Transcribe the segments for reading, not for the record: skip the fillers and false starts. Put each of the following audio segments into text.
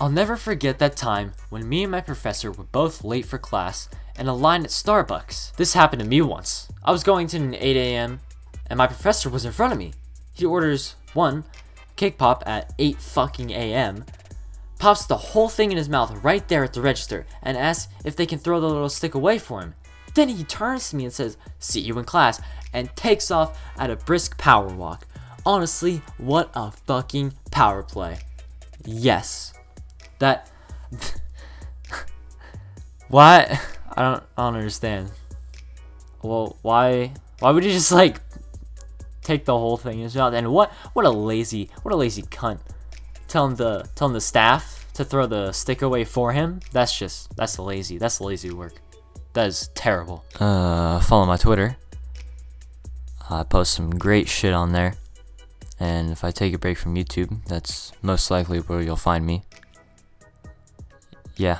I'll never forget that time when me and my professor were both late for class in a line at Starbucks. This happened to me once. I was going to an 8 a.m. and my professor was in front of me. He orders one cake pop at 8 fucking a.m., pops the whole thing in his mouth right there at the register, and asks if they can throw the little stick away for him. Then he turns to me and says, "See you in class," and takes off at a brisk power walk. Honestly, what a fucking power play. Yes. That... What? I don't understand. Well, why would you just, like, take the whole thing in his mouth? And what a lazy cunt. Telling the staff to throw the stick away for him? That's lazy work. That is terrible. Follow my Twitter. I post some great shit on there. And if I take a break from YouTube, that's most likely where you'll find me. Yeah,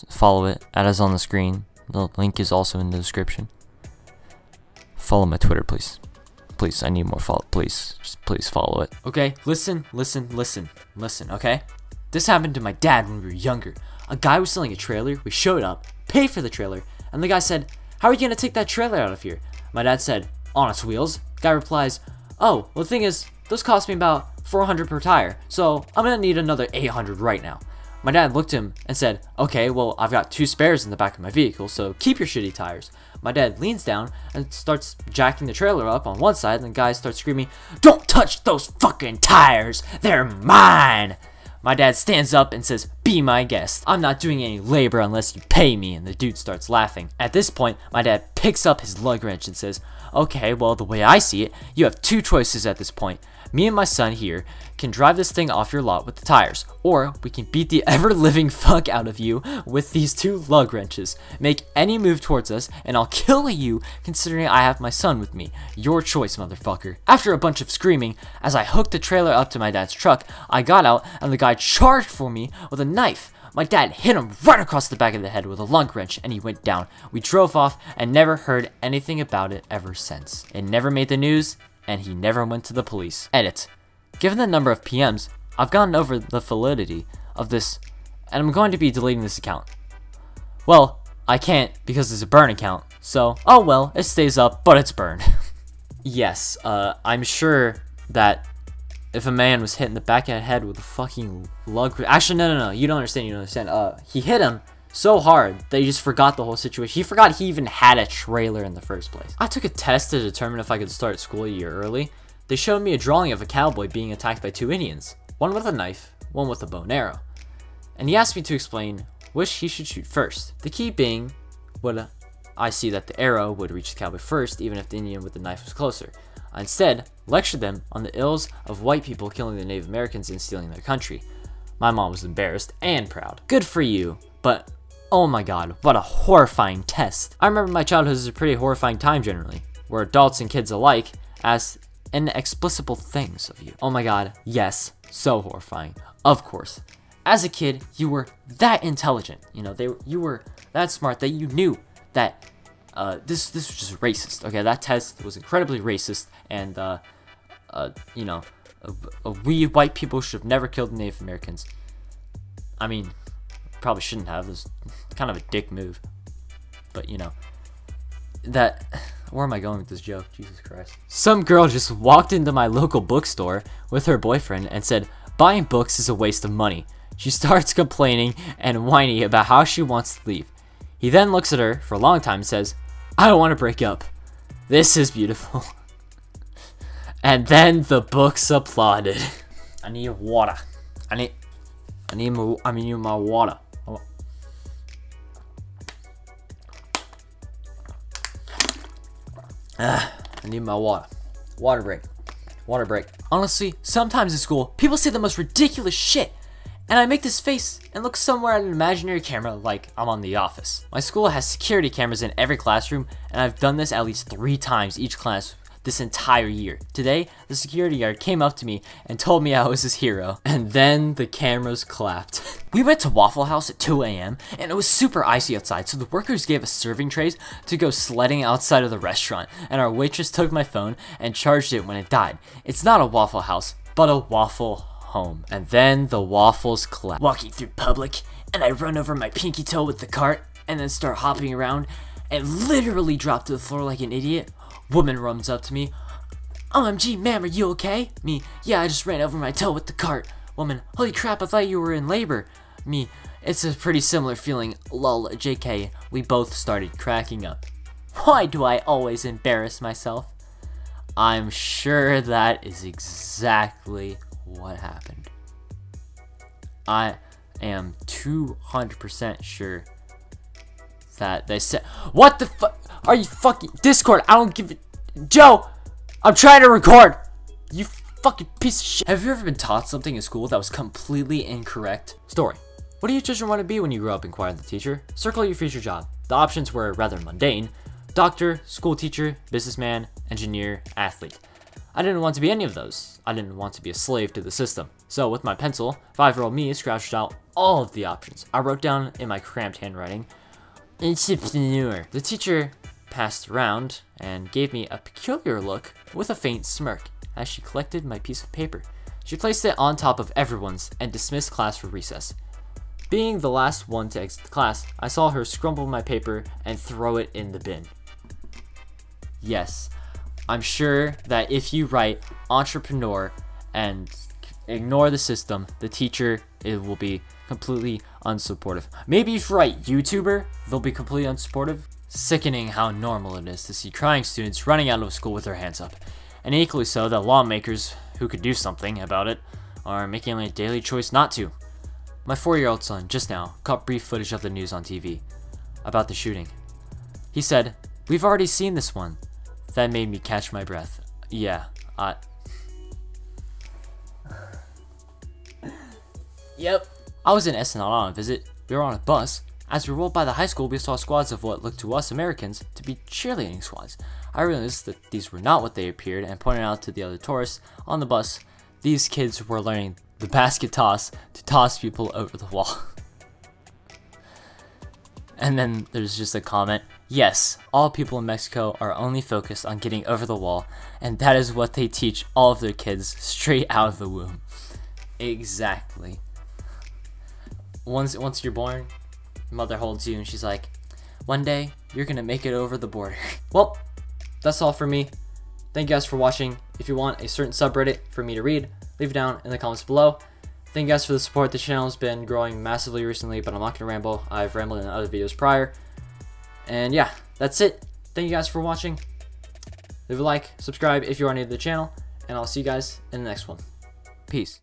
follow it. That is on the screen. The link is also in the description. Follow my Twitter, please. Please, I need more follow. Please, just please follow it. Okay, listen, okay? This happened to my dad when we were younger. A guy was selling a trailer. We showed up, paid for the trailer, and the guy said, "How are you gonna take that trailer out of here?" My dad said, "On its wheels." Guy replies, "Oh, well, the thing is, those cost me about $400 per tire, so I'm gonna need another $800 right now." My dad looked at him and said, "Okay, well, I've got 2 spares in the back of my vehicle, so keep your shitty tires." My dad leans down and starts jacking the trailer up on one side, and the guy starts screaming, "Don't touch those fucking tires! They're mine!" My dad stands up and says, "Be my guest. I'm not doing any labor unless you pay me," and the dude starts laughing. At this point, my dad picks up his lug wrench and says, "Okay, well, the way I see it, you have 2 choices at this point. Me and my son here can drive this thing off your lot with the tires, or we can beat the ever-living fuck out of you with these 2 lug wrenches. Make any move towards us, and I'll kill you considering I have my son with me. Your choice, motherfucker." After a bunch of screaming, as I hooked the trailer up to my dad's truck, I got out, and the guy charged for me with a knife. My dad hit him right across the back of the head with a lug wrench, and he went down. We drove off and never heard anything about it ever since. It never made the news, and he never went to the police. Edit. Given the number of PMs, I've gotten over the validity of this, and I'm going to be deleting this account. Well, I can't because it's a burn account, so, oh well, it stays up, but it's burned. Yes, I'm sure that if a man was hit in the back of the head with a fucking lug... Actually, no, you don't understand. He hit him so hard that he just forgot the whole situation. He forgot he even had a trailer in the first place. I took a test to determine if I could start school a year early. They showed me a drawing of a cowboy being attacked by 2 Indians, one with a knife, one with a bow and arrow. And he asked me to explain which he should shoot first. The key being, would I see that the arrow would reach the cowboy first, even if the Indian with the knife was closer. I instead lectured them on the ills of white people killing the Native Americans and stealing their country. My mom was embarrassed and proud. Good for you, but oh my god, what a horrifying test. I remember my childhood as a pretty horrifying time generally, where adults and kids alike asked inexplicable things of you. Oh my god, yes, so horrifying. Of course. As a kid, you were that intelligent. You were that smart that you knew that this was just racist. Okay, that test was incredibly racist, and we white people should have never killed Native Americans. I mean, probably shouldn't have. It was kind of a dick move, but that. Where am I going with this joke? Jesus Christ. Some girl just walked into my local bookstore with her boyfriend and said, "Buying books is a waste of money." She starts complaining and whining about how she wants to leave. He then looks at her for a long time and says, "I don't want to break up. This is beautiful." And then the books applauded. I need water. I need my water. I need my water. Water break. Honestly, sometimes in school, people say the most ridiculous shit, and I make this face and look somewhere at an imaginary camera like I'm on The Office. My school has security cameras in every classroom, and I've done this at least 3 times each class this entire year. Today, the security guard came up to me and told me I was his hero, and then the cameras clapped. We went to Waffle House at 2 a.m. and it was super icy outside, so the workers gave us serving trays to go sledding outside of the restaurant, and our waitress took my phone and charged it when it died. It's not a Waffle House, but a Waffle home. And then the waffles collapse. Walking through public, and I run over my pinky toe with the cart, and then start hopping around, and literally drop to the floor like an idiot. Woman runs up to me. OMG, ma'am, are you okay? Me, yeah, I just ran over my toe with the cart. Woman, holy crap, I thought you were in labor. Me, it's a pretty similar feeling. Lol, JK, we both started cracking up. Why do I always embarrass myself? I'm sure that is exactly what happened. I am 200% sure that they said, what the fuck? Are you fucking Discord? I don't give it. Joe, I'm trying to record. You fucking piece of shit. Have you ever been taught something in school that was completely incorrect? Story. What do you children want to be when you grow up? Inquired the teacher. Circle your future job. The options were rather mundane. Doctor, school teacher, businessman, engineer, athlete. I didn't want to be any of those. I didn't want to be a slave to the system. So with my pencil, 5-year-old me scratched out all of the options. I wrote down in my cramped handwriting, entrepreneur. The teacher passed around and gave me a peculiar look with a faint smirk as she collected my piece of paper. She placed it on top of everyone's and dismissed class for recess. Being the last one to exit the class, I saw her scrumple my paper and throw it in the bin. Yes, I'm sure that if you write entrepreneur and ignore the system, the teacher, it will be completely unsupportive. Maybe if you write YouTuber, they'll be completely unsupportive. Sickening how normal it is to see crying students running out of school with their hands up. And equally so that lawmakers who could do something about it are making a daily choice not to. My 4-year-old son just now caught brief footage of the news on TV about the shooting. He said, "We've already seen this one." That made me catch my breath. Yeah, Yep. I was in SNL on a visit. We were on a bus. As we rolled by the high school, we saw squads of what looked to us Americans to be cheerleading squads. I realized that these were not what they appeared and pointed out to the other tourists on the bus. These kids were learning the basket toss to toss people over the wall. And then there's just a comment. Yes, all people in Mexico are only focused on getting over the wall, and that is what they teach all of their kids straight out of the womb. Exactly. Once you're born, your mother holds you and she's like, one day you're gonna make it over the border. Well, that's all for me. Thank you guys for watching. If you want a certain subreddit for me to read, leave it down in the comments below. Thank you guys for the support. The channel has been growing massively recently, but I'm not gonna ramble. I've rambled in other videos prior. And yeah, that's it. Thank you guys for watching. Leave a like, subscribe if you are new to the channel, and I'll see you guys in the next one. Peace.